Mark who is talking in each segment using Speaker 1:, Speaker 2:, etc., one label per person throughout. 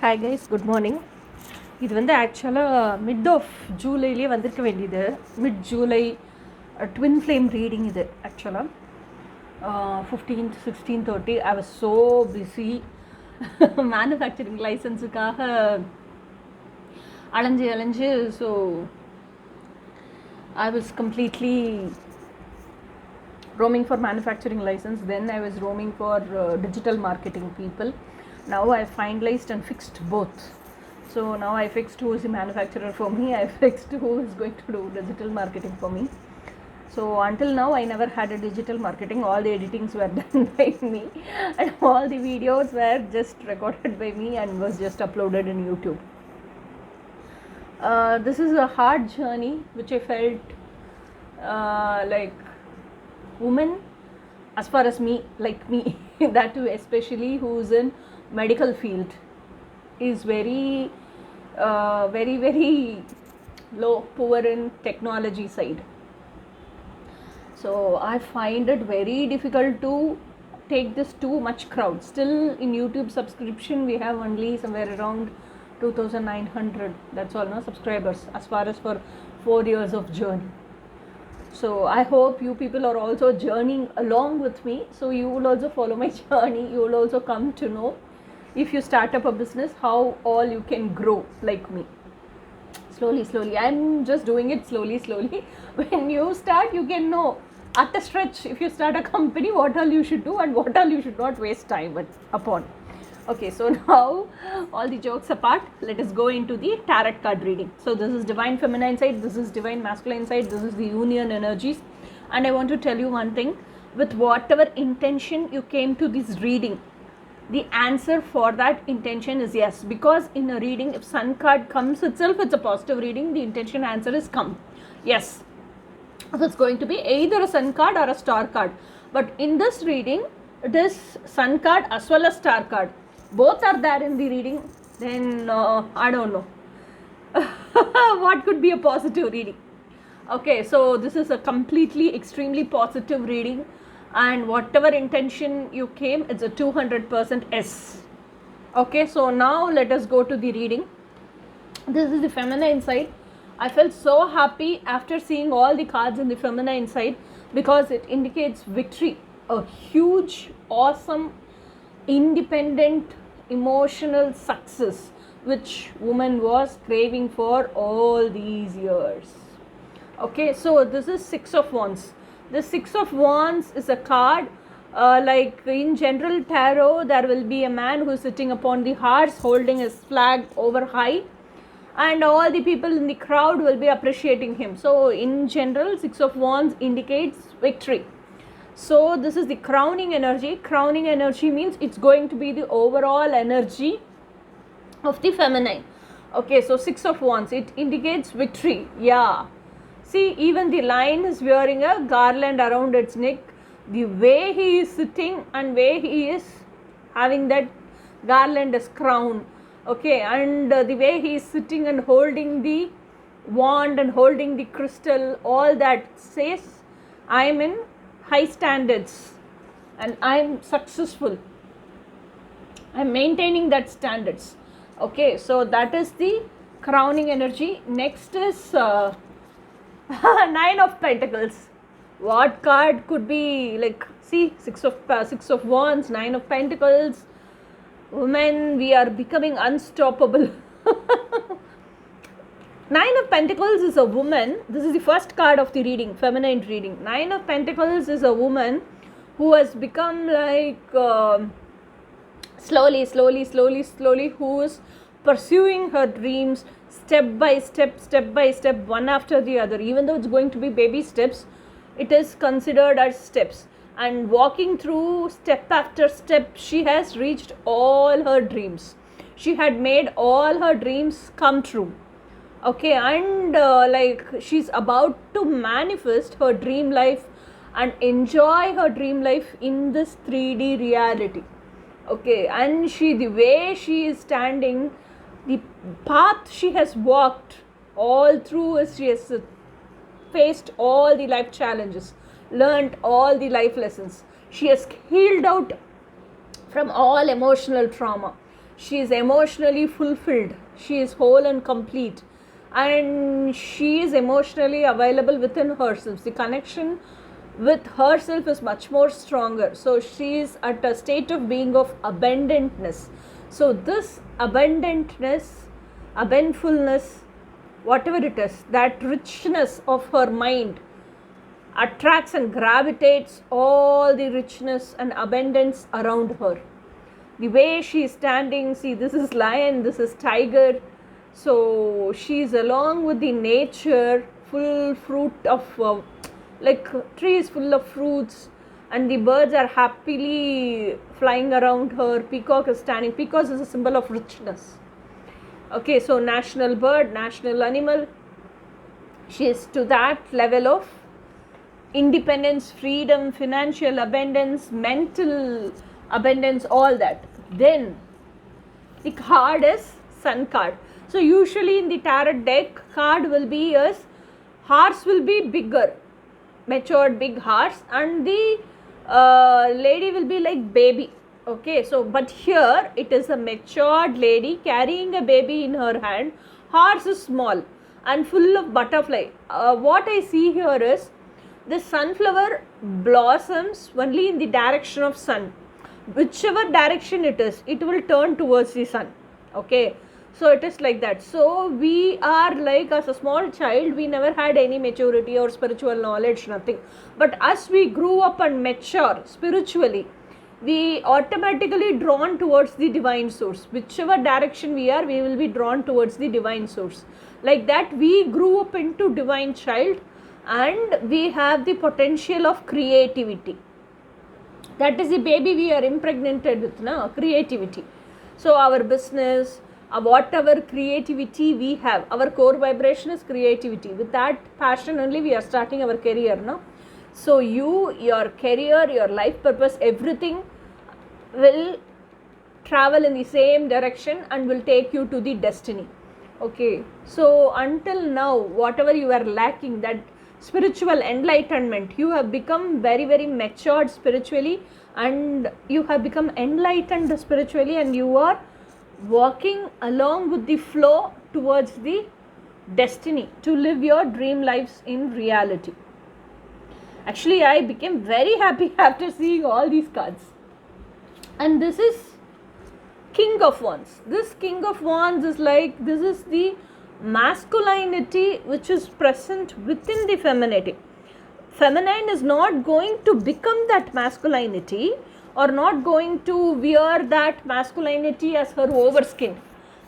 Speaker 1: Hi guys, good morning. இது வந்து ஆக்சுவலாக மிட் ஆஃப் ஜூலைலேயே வந்திருக்க வேண்டியது. Mid July twin flame reading இது ஆக்சுவலாக 15th 16:30. I was so busy manufacturing லைசன்ஸுக்காக அலைஞ்சு so I was completely roaming for manufacturing license. Then I was roaming for digital marketing people. Now I finalized and fixed both. So now I fixed who is the manufacturer for me. I fixed who is going to do digital marketing for me. So until now I never had a digital marketing. All the editings were done by me and all the videos were just recorded by me and was just uploaded in YouTube. This is a hard journey which I felt like women, as far as me, like me, that too especially who's in medical field, is very low, poor in technology side. So I find it very difficult to take this too much crowd. Still in YouTube subscription we have only somewhere around 2,900, that's all, no subscribers, as far as for 4 years of journey. So I hope you people are also journeying along with me, so you will also follow my journey. You will also come to know, if you start up a business, how all you can grow like me. Slowly I'm just doing it slowly. When you start, you can know at a stretch, if you start a company, what all you should do and what all you should not waste time upon. Okay, so now all the jokes apart, let us go into the tarot card reading. So this is divine feminine side, this is divine masculine side, this is the union energies. And I want to tell you one thing, with whatever intention you came to this reading, the answer for that intention is yes. Because in a reading, if sun card comes itself, it's a positive reading, the intention answer is come, yes. So it's going to be either a sun card or a star card. But in this reading, it is sun card as well as star card. Both are there in the reading. Then I don't know what could be a positive reading. Okay, so this is a completely extremely positive reading, and whatever intention you came, it's a 200% yes. Okay, so now let us go to the reading. This is the feminine side. I felt so happy after seeing all the cards in the feminine side, because it indicates victory, a huge, awesome, independent, emotional success which woman was craving for all these years. Okay, so this is Six of Wands. The Six of Wands is a card, like in general tarot, there will be a man who is sitting upon the horse holding his flag over high, and all the people in the crowd will be appreciating him. So in general, Six of Wands indicates victory. So this is the crowning energy. Crowning energy means it's going to be the overall energy of the feminine. Okay, so Six of Wands, it indicates victory. Yeah, see, even the lion is wearing a garland around its neck. The way he is sitting and way he is having that garland as crown. Okay, and the way he is sitting and holding the wand and holding the crystal, all that says I am in high standards and I am successful, I am maintaining that standards. Okay, so that is the crowning energy. Next is Nine of Pentacles. What card could be like? See, Six of Wands, Nine of Pentacles. Women, we are becoming unstoppable. Nine of Pentacles is a woman. This is the first card of the reading, feminine reading. Nine of Pentacles is a woman who has become like slowly, who is pursuing her dreams step by step, one after the other. Even though it's going to be baby steps, it is considered as steps. And walking through step after step, she has reached all her dreams. She had made all her dreams come true. Okay, and like she's about to manifest her dream life and enjoy her dream life in this 3D reality. Okay, and the way she is standing, the path she has walked all through is she has faced all the life challenges, learnt all the life lessons. She has healed out from all emotional trauma. she is emotionally fulfilled, she is whole and complete, and she is emotionally available within herself. The connection with herself is much more stronger. So she is at a state of being of abundantness. So this abundantness, abundantfulness, whatever it is, that richness of her mind attracts and gravitates all the richness and abundance around her. The way she is standing, see, this is lion, this is tiger, so she is along with the nature, full fruit of like trees full of fruits, and the birds are happily flying around her. Peacock is standing. Peacock is a symbol of richness. Okay, so national bird, national animal. She is to that level of independence, freedom, financial abundance, mental abundance, all that. Then the card is sun card. So usually in the tarot deck, card will be as horse will be bigger, matured big horse, and the lady will be like baby. Okay, so but here it is a matured lady carrying a baby in her hand. Horse is small and full of butterfly. What I see here is the sunflower blossoms only in the direction of sun. Whichever direction it is, it will turn towards the sun. Okay, so it is like that. So we are like, as a small child, we never had any maturity or spiritual knowledge, nothing. But as we grew up and mature spiritually, we automatically drawn towards the divine source. Whichever direction we are, we will be drawn towards the divine source. Like that, we grew up into divine child, and we have the potential of creativity. That is the baby we are impregnated with, na? Creativity. So our business, whatever creativity we have, our core vibration is creativity. With that passion only we are starting our career, no? So your career, your life purpose, everything will travel in the same direction and will take you to the destiny. Okay, so until now, whatever you are lacking, that spiritual enlightenment, you have become very, very matured spiritually, and you have become enlightened spiritually, and you are walking along with the flow towards the destiny to live your dream lives in reality. Actually, I became very happy after seeing all these cards. And this is King of Wands. This King of Wands is like, this is the masculinity which is present within the femininity. Feminine is not going to become that masculinity, or not going to wear that masculinity as her overskin.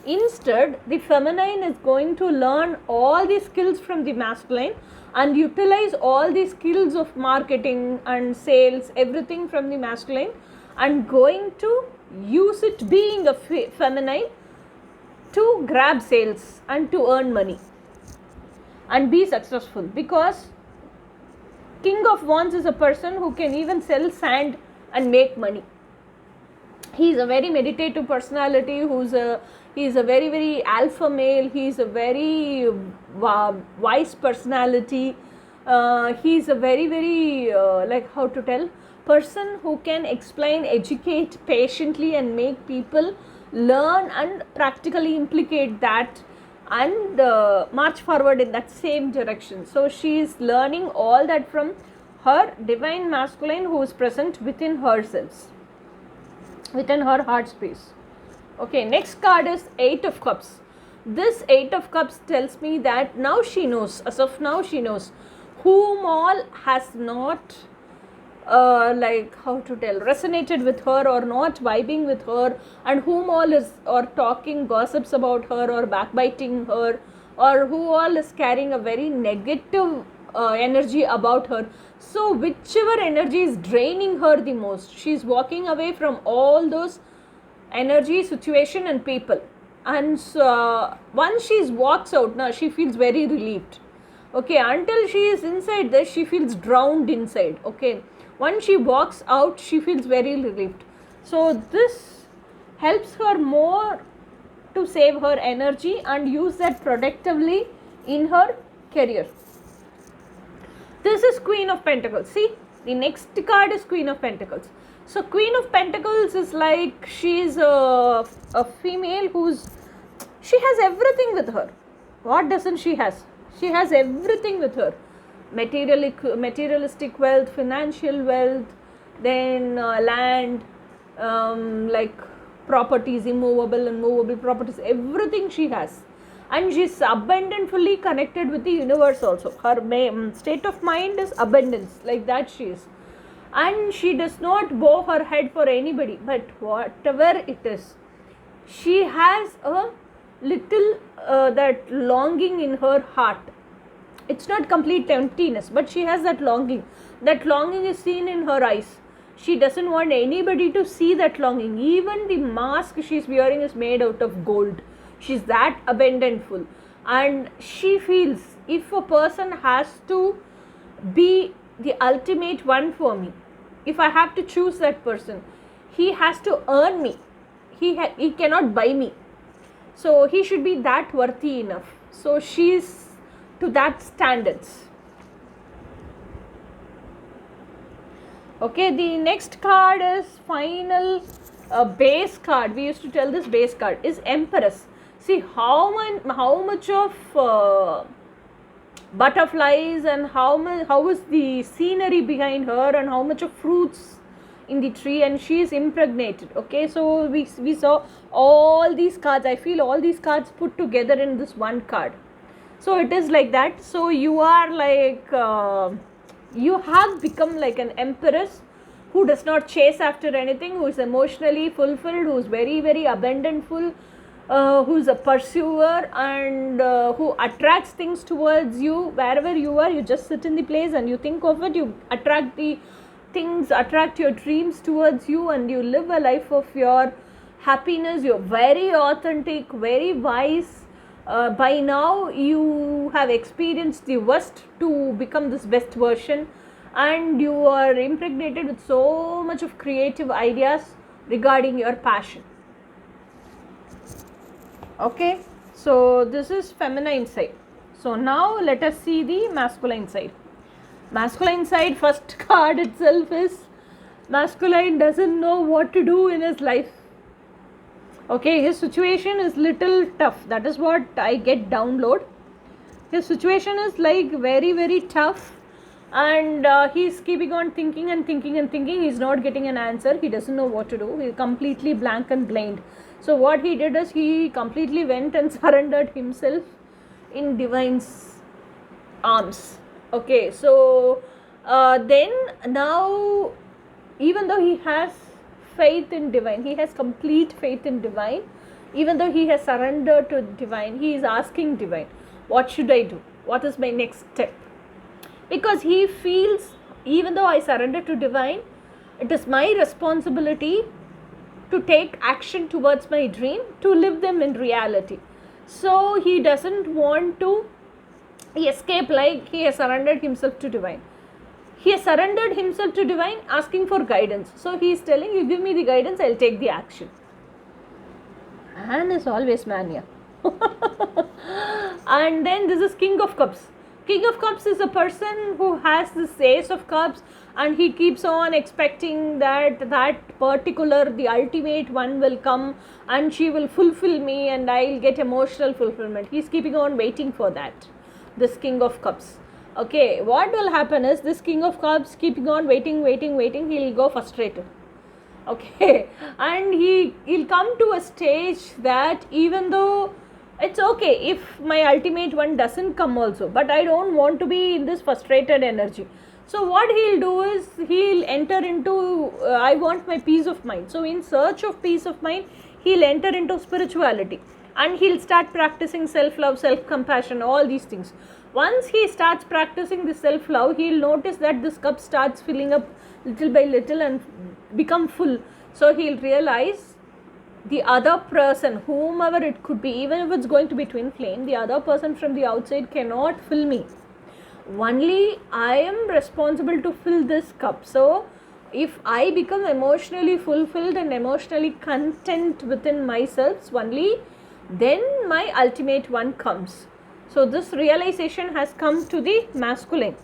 Speaker 1: Instead, the feminine is going to learn all the skills from the masculine and utilize all the skills of marketing and sales, everything from the masculine, and going to use it being a feminine to grab sales and to earn money and be successful. Because King of Wands is a person who can even sell sand and make money. He is a very meditative personality, he is a very, very alpha male, he is a very wise personality, he is a very, very like, how to tell, person who can explain, educate patiently and make people learn and practically implicate that and march forward in that same direction. So she is learning all that from her divine masculine who is present within herself, within her heart space. Okay, next card is 8 of Cups. This 8 of Cups tells me that now she knows, as of now she knows whom all has not like, how to tell, resonated with her or not vibing with her, and whom all is or talking gossips about her or backbiting her, or who all is carrying a very negative energy about her. So whichever energy is draining her the most, she is walking away from all those energy, situation and people. And so, once she walks out, now she feels very relieved. Okay, until she is inside this, she feels drowned inside. Okay, once she walks out, she feels very relieved. So this helps her more to save her energy and use that productively in her career. This is Queen of Pentacles. See, the next card is Queen of Pentacles. So Queen of Pentacles is like, she's a female she has everything with her. What doesn't she has? She has everything with her. Materialistic wealth, financial wealth, then land, like properties, immovable and movable properties, everything she has. And she's abundantly connected with the universe also. Her state of mind is abundance, like that she is. And she does not bow her head for anybody, but whatever it is, she has a little that longing in her heart. It's not complete emptiness, but she has that longing. That longing is seen in her eyes. She doesn't want anybody to see that longing. Even the mask she's wearing is made out of gold. She's that abundantful. And she feels, if a person has to be the ultimate one for me, if I have to choose that person, he has to earn me. He cannot buy me. So he should be that worthy enough. So she's to that standards. Okay, the next card is final base card. We used to tell this base card is Empress. See how much of butterflies and how is the scenery behind her, and how much of fruits in the tree, and she is impregnated. Okay, so we saw all these cards. I feel all these cards put together in this one card. So it is like that. So you are like you have become like an empress who does not chase after anything, who is emotionally fulfilled, who is very very abundantful, who is a pursuer, and who attracts things towards you. Wherever you are, you just sit in the place and you think of it. You attract the things, attract your dreams towards you, and you live a life of your happiness. You're very authentic, very wise. By now you have experienced the worst to become this best version, and you are impregnated with so much of creative ideas regarding your passion. Okay, so this is feminine side. So now let us see the masculine side. Masculine side, first card itself is masculine doesn't know what to do in his life. Okay, his situation is little tough. That is what I get download. His situation is like very very tough, and he's keeping on thinking and thinking and thinking. He's not getting an answer. He doesn't know what to do. He's completely blank and blind. So what he did is he completely went and surrendered himself in divine's arms. Okay, so then now, even though he has faith in divine, he has complete faith in divine, even though he has surrendered to divine, he is asking divine, what should I do? What is my next step? Because he feels, even though I surrender to divine, it is my responsibility to take action towards my dream, to live them in reality. So he doesn't want to escape, like he has surrendered himself to divine. He has surrendered himself to divine, asking for guidance. So he is telling, you give me the guidance, I'll take the action. Man is always mania. And then this is King of Cups. King of Cups is a person who has this Ace of Cups, and he keeps on expecting that particular, the ultimate one will come and she will fulfill me and I'll get emotional fulfillment. He's keeping on waiting for that, this King of Cups. Okay, what will happen is this King of Cups keeping on waiting, he'll go frustrated. Okay, and he'll come to a stage that even though it's okay if my ultimate one doesn't come also, but I don't want to be in this frustrated energy. So what he'll do is he'll enter into I want my peace of mind. So in search of peace of mind, he'll enter into spirituality, and he'll start practicing self-love, self-compassion, all these things. Once he starts practicing the self-love, he'll notice that this cup starts filling up little by little and become full. So he'll realize the other person, whomever it could be, even if it's going to be twin flame, the other person from the outside cannot fill me. Only I am responsible to fill this cup. So if I become emotionally fulfilled and emotionally content within myself, only then my ultimate one comes. So this realization has come to the masculine,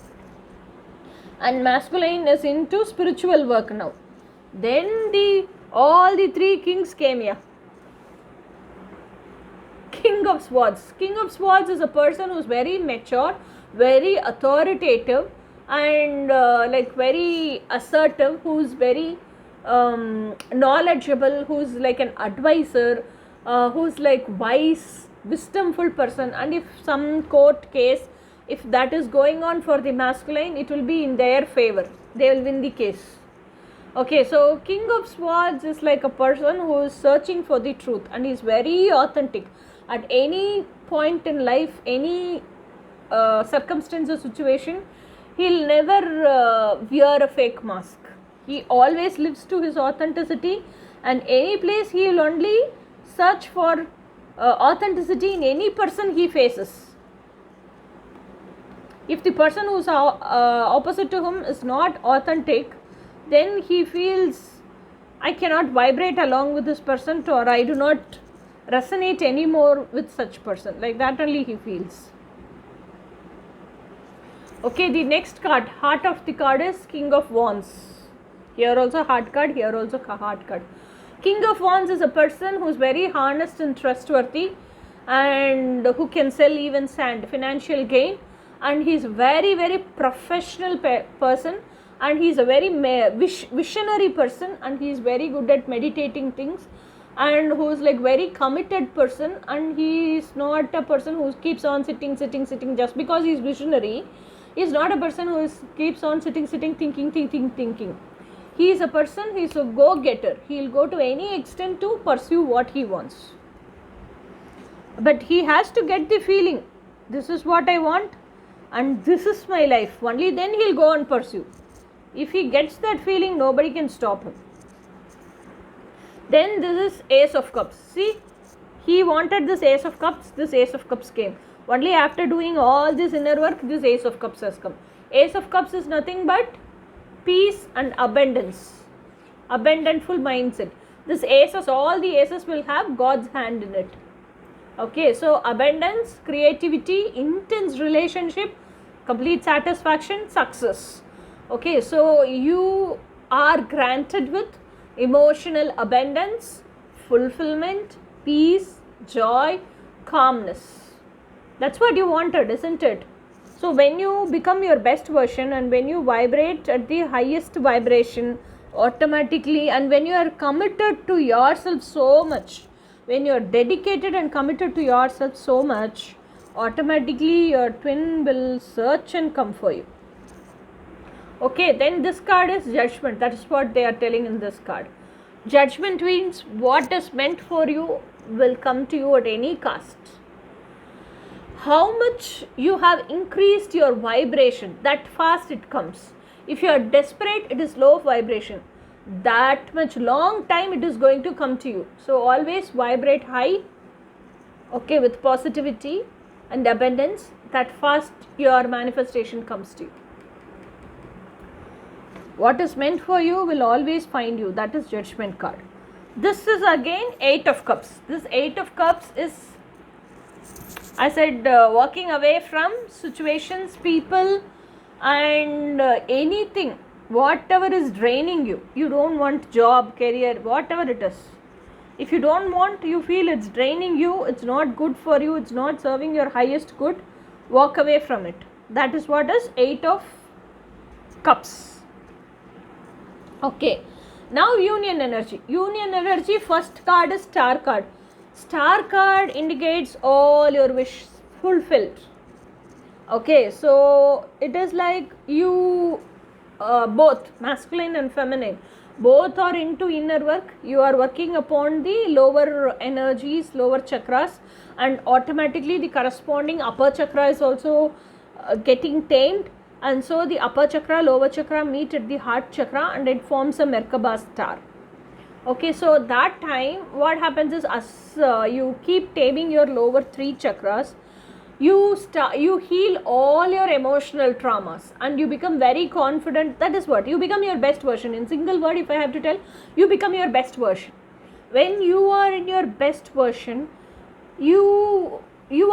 Speaker 1: and masculine is into spiritual work now. Then all the three kings came here. King of Swords. King of Swords is a person who's very mature, very authoritative, and like very assertive, who's very knowledgeable, who's like an advisor, who's like wise, wisdomful person. And if some court case, if that is going on for the masculine, it will be in their favor. They will win the case. Okay, so King of Swords is like a person who is searching for the truth, and is very authentic. At any point in life, any circumstance or situation, he'll never wear a fake mask. He always lives to his authenticity, and any place he will only search for authenticity in any person he faces. If the person who's opposite to him is not authentic, then he feels, I cannot vibrate along with this person, or I do not resonate anymore with such person. Like that only he feels. Okay, the next card, heart of the card, is King of Wands. Here also heart card, here also heart card. King of Wands is a person who is very honest and trustworthy, and who can sell even sand, financial gain, and he is very, very professional person, and he is a very visionary person, and he is very good at meditating things, and who is like very committed person, and he is not a person who keeps on sitting just because he is visionary. He is not a person who keeps on sitting thinking. He is a person, he is a go-getter. He will go to any extent to pursue what he wants. But he has to get the feeling, this is what I want and this is my life. Only then he will go and pursue. If he gets that feeling, nobody can stop him. Then this is Ace of Cups. See, he wanted this Ace of Cups. This Ace of Cups came. Only after doing all this inner work, this Ace of Cups has come. Ace of Cups is nothing but peace and abundance. Abundantful mindset. This aces, all the aces will have God's hand in it. Okay, so abundance, creativity, intense relationship, complete satisfaction, success. Okay, so you are granted with emotional abundance, fulfillment, peace, joy, calmness. That's what you wanted, isn't it? So when you become your best version, and when you vibrate at the highest vibration automatically, and when you are committed to yourself so much, when you are dedicated and committed to yourself so much, automatically your twin will search and come for you. Okay, then this card is Judgment. That is what they are telling in this card. Judgment means what is meant for you will come to you at any cost. How much you have increased your vibration, that fast it comes. If you are desperate, it is low vibration. That much long time it is going to come to you. So always vibrate high, okay, with positivity and abundance. That fast your manifestation comes to you. What is meant for you will always find you. That is Judgment card. This is again 8 of Cups. This 8 of Cups is, I said, walking away from situations, people, and anything, whatever is draining you. You don't want job, career, whatever it is. If you don't want, you feel it's draining you, it's not good for you, it's not serving your highest good, walk away from it. That is what is 8 of Cups. Okay, now Union Energy. Union Energy, first card is Star card. Star card indicates all your wishes fulfilled. Okay, so it is like you, both masculine and feminine, both are into inner work. You are working upon the lower energies, lower chakras, and automatically the corresponding upper chakra is also getting tamed, and so the upper chakra, lower chakra meet at the heart chakra, and it forms a Merkaba star. Okay, so that time what happens is, as you keep taming your lower 3 chakras, you heal all your emotional traumas, and you become very confident. That is what, you become your best version. In single word, if I have to tell, you become your best version. When you are in your best version, you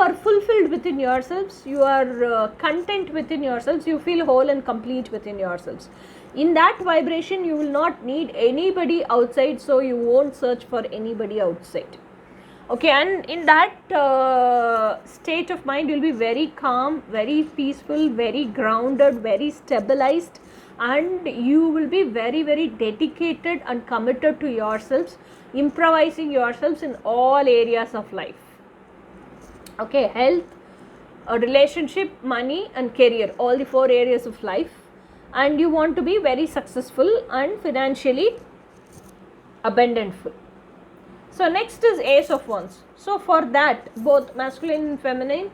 Speaker 1: are fulfilled within yourselves, you are content within yourselves, you feel whole and complete within yourselves. In that vibration you will not need anybody outside, so you won't search for anybody outside. Okay, and in that state of mind you'll be very calm, very peaceful, very grounded, very stabilized, and you will be very, very dedicated and committed to yourselves, improvising yourselves in all areas of life. Okay, health, relationship, money and career, all the 4 areas of life, and you want to be very successful and financially abundantful. So next is Ace of Wands. So for that, both masculine and feminine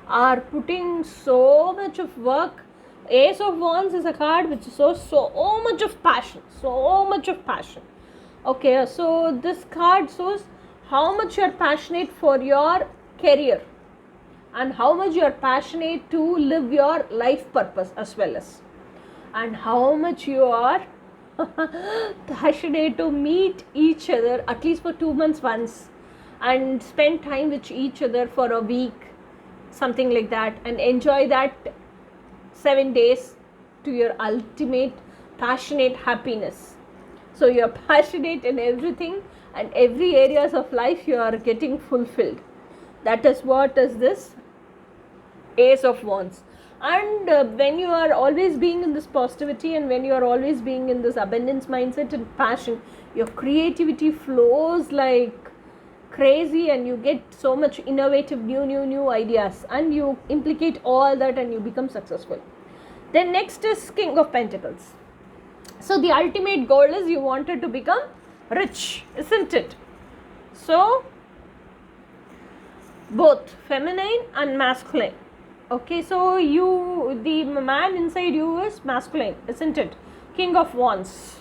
Speaker 1: are putting so much of work. Ace of Wands is a card which shows so much of passion, so much of passion. Okay, so this card shows how much you are passionate for your career and how much you are passionate to live your life purpose as well as, and how much you are passionate to meet each other at least for 2 months once and spend time with each other for a week, something like that, and enjoy that 7 days to your ultimate passionate happiness. So you are passionate in everything and every areas of life you are getting fulfilled. That is what is this Ace of Wands. And when you are always being in this positivity and when you are always being in this abundance mindset and passion, your creativity flows like crazy and you get so much innovative new ideas and you implicate all that and you become successful. Then next is King of Pentacles. So the ultimate goal is you wanted to become rich, isn't it? So both feminine and masculine. Okay, so you, the man inside you is masculine, isn't it? King of Wands.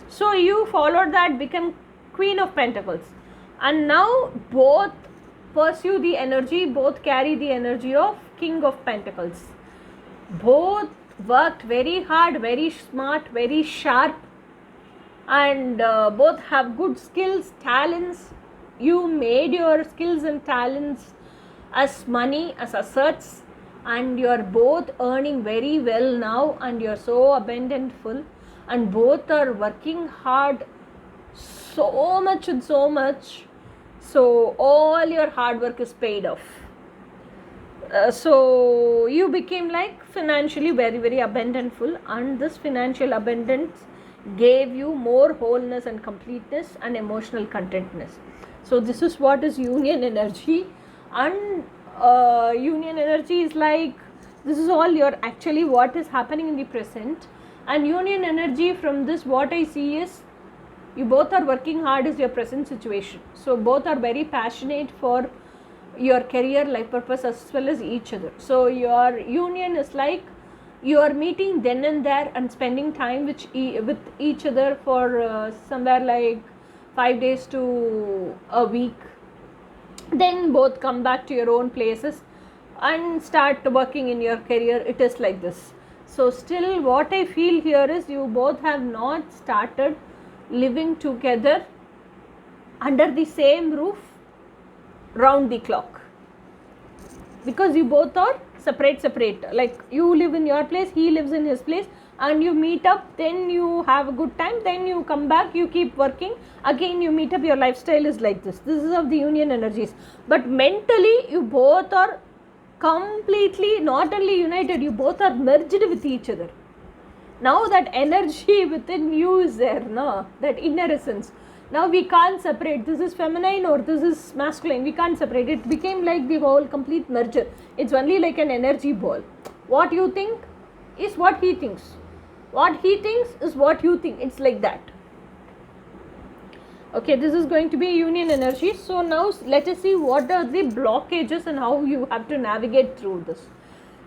Speaker 1: So you followed that, become Queen of Pentacles, and now both pursue the energy, both carry the energy of King of Pentacles. Both worked very hard, very smart, very sharp, and both have good skills, talents. You made your skills and talents as money, as assets, and you are both earning very well now and you are so abundantful, and both are working hard so much and so much, so all your hard work is paid off. So you became like financially very, very abundantful, and this financial abundance gave you more wholeness and completeness and emotional contentness. So this is what is union energy. And union energy is like, this is all your actually what is happening in the present. And union energy, from this what I see is you both are working hard is your present situation. So both are very passionate for your career, life purpose as well as each other. So your union is like you are meeting then and there and spending time with each other for somewhere like 5 days to a week. Then both come back to your own places and start working in your career. It is like this. So still what I feel here is you both have not started living together under the same roof round the clock, because you both are separate, like you live in your place, he lives in his place, and you meet up, then you have a good time, then you come back, you keep working, again you meet up. Your lifestyle is like this. This is of the union energies. But mentally you both are completely not only united, you both are merged with each other. Now that energy within you is there, no? That inner essence. Now we can't separate this is feminine or this is masculine. We can't separate. It became like the whole complete merger. It's only like an energy ball. What you think is what he thinks. What he thinks is what you think. It's like that. Okay, this is going to be union energy. So now let us see what are the blockages and how you have to navigate through this.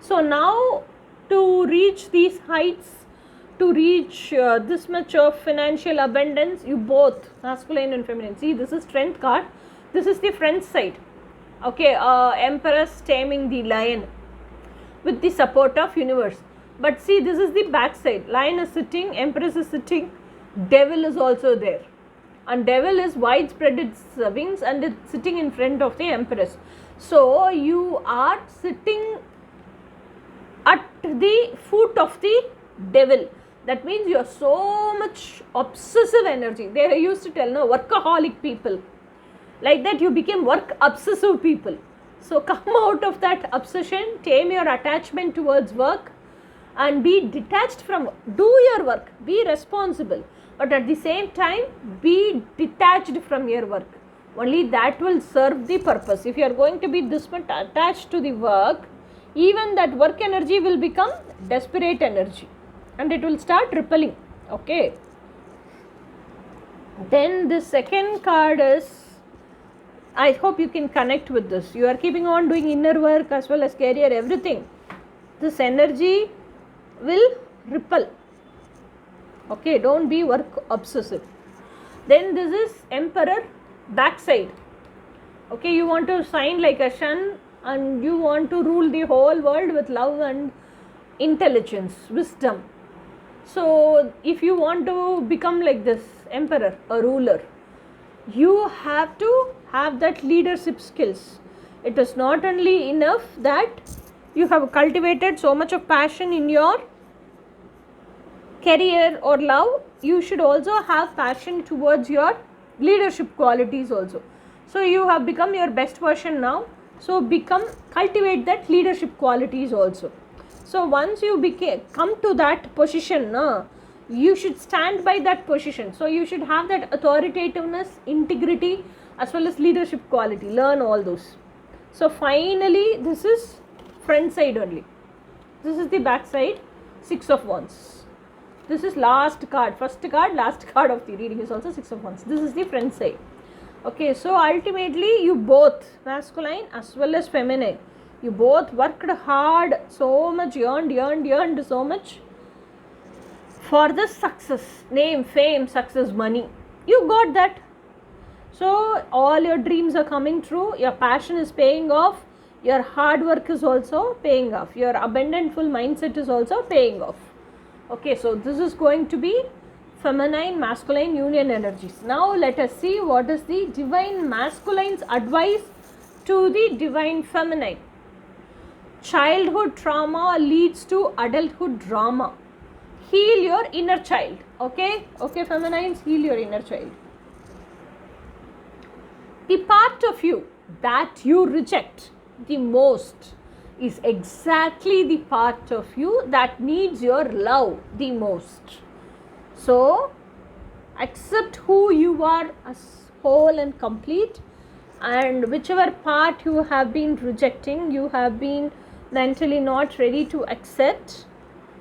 Speaker 1: So now to reach these heights, to reach this much of financial abundance, you both, masculine and feminine. See, this is strength card. This is the front side. Okay, Empress taming the lion with the support of universe. But see, this is the back side. Lion is sitting, Empress is sitting, devil is also there. And devil is widespread its wings and it's sitting in front of the Empress. So you are sitting at the foot of the devil. That means you are so much obsessive energy. They used to tell, no, workaholic people. Like that, you became work obsessive people. So come out of that obsession, tame your attachment towards work, and be detached from, do your work, be responsible, but at the same time be detached from your work. Only that will serve the purpose. If you are going to be this much attached to the work, even that work energy will become desperate energy and it will start rippling. Okay, then the second card is, I hope you can connect with this. You are keeping on doing inner work as well as career, everything. This energy will ripple. Okay, don't be work obsessive. Then this is Emperor, backside. Okay, you want to shine like a sun and you want to rule the whole world with love and intelligence, wisdom. So if you want to become like this emperor, a ruler, you have to have that leadership skills. It is not only enough that you have cultivated so much of passion in your career or love, you should also have passion towards your leadership qualities also. So you have become your best version now, so cultivate that leadership qualities also. So once you come to that position, you should stand by that position. So you should have that authoritativeness, integrity as well as leadership quality. Learn all those. So finally this is front side only. This is the back side, 6 of Wands. This is last card, first card, last card of the reading is also 6 of Wands. This is the front side. Okay, so ultimately you both, masculine as well as feminine, you both worked hard, so much, yearned so much for the success, name, fame, success, money. You got that. So all your dreams are coming true, your passion is paying off, your hard work is also paying off, your abundantful mindset is also paying off. Okay, so this is going to be feminine masculine union energies. Now let us see what is the divine masculine's advice to the divine feminine. Childhood trauma leads to adulthood drama. Heal your inner child. Okay, feminines, heal your inner child. The part of you that you reject the most is exactly the part of you that needs your love the most. So accept who you are as whole and complete, and whichever part you have been rejecting, you have been mentally not ready to accept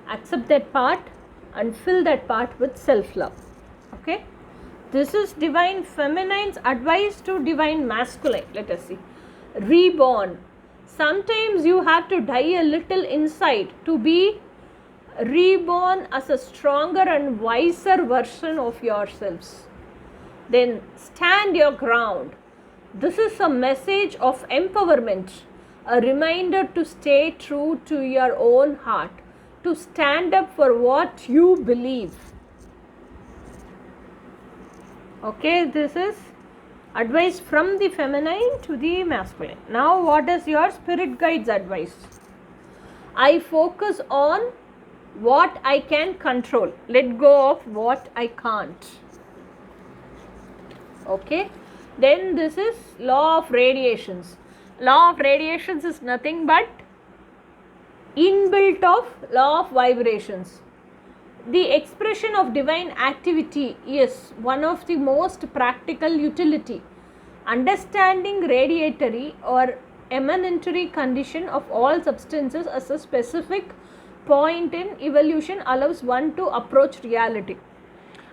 Speaker 1: that part and fill that part with self-love. Okay, this is divine feminine's advice to divine masculine. Let us see. Reborn. Sometimes you have to die a little inside to be reborn as a stronger and wiser version of yourselves. Then stand your ground. This is a message of empowerment, a reminder to stay true to your own heart, to stand up for what you believe. Okay, this is advice from the feminine to the masculine. Now what is your spirit guide's advice? I focus on what I can control. Let go of what I can't. Okay, then this is law of radiations. Law of radiations is nothing but inbuilt of law of vibrations. The expression of divine activity is one of the most practical utility. Understanding radiatory or emanatory condition of all substances as a specific point in evolution allows one to approach reality.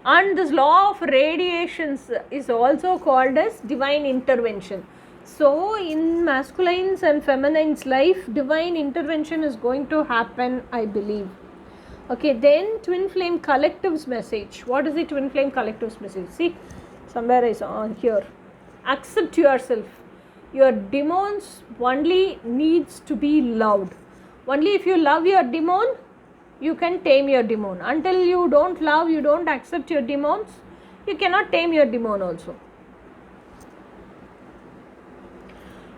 Speaker 1: And this law of radiations is also called as divine intervention. So in masculine's and feminine's life, divine intervention is going to happen, I believe. Okay, then twin flame collective's message. What is the twin flame collective's message? See, somewhere is on here. Accept yourself. Your demons only needs to be loved. Only if you love your demon, you can tame your demon. Until you don't love, you don't accept your demons, you cannot tame your demon also.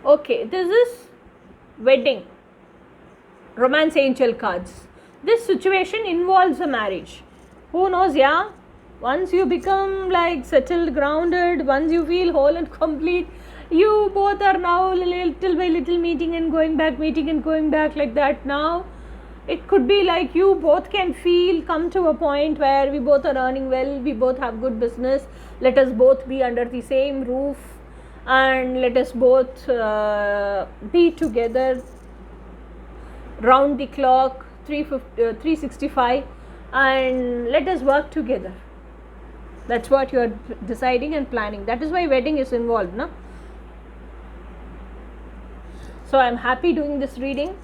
Speaker 1: Okay, this is wedding, romance angel cards. This situation involves a marriage. Who knows, yeah? Once you become like settled, grounded, once you feel whole and complete, you both are now little by little meeting and going back, meeting and going back like that. Now it could be like you both can feel, come to a point where we both are earning well, we both have good business, let us both be under the same roof, and let us both be together round the clock 365, and let us work together. That's what you are deciding and planning. That is why wedding is involved, no? So I'm happy doing this reading.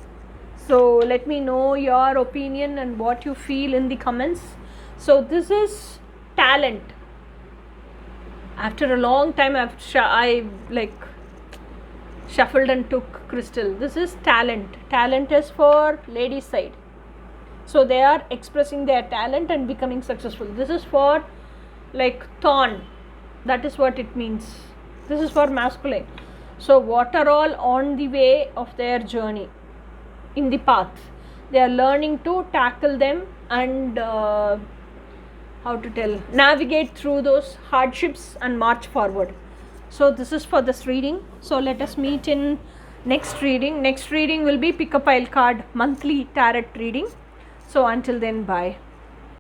Speaker 1: So let me know your opinion and what you feel in the comments. So this is talent. After a long time, I like shuffled and took crystal. This is talent. Talent is for ladies' side. So they are expressing their talent and becoming successful. This is for like thorn. That is what it means. This is for masculine. So what are all on the way of their journey in the path? They are learning to tackle them and navigate through those hardships and march forward. So this is for this reading. So let us meet in next reading. Next reading will be pick a pile card monthly tarot reading. So until then, bye.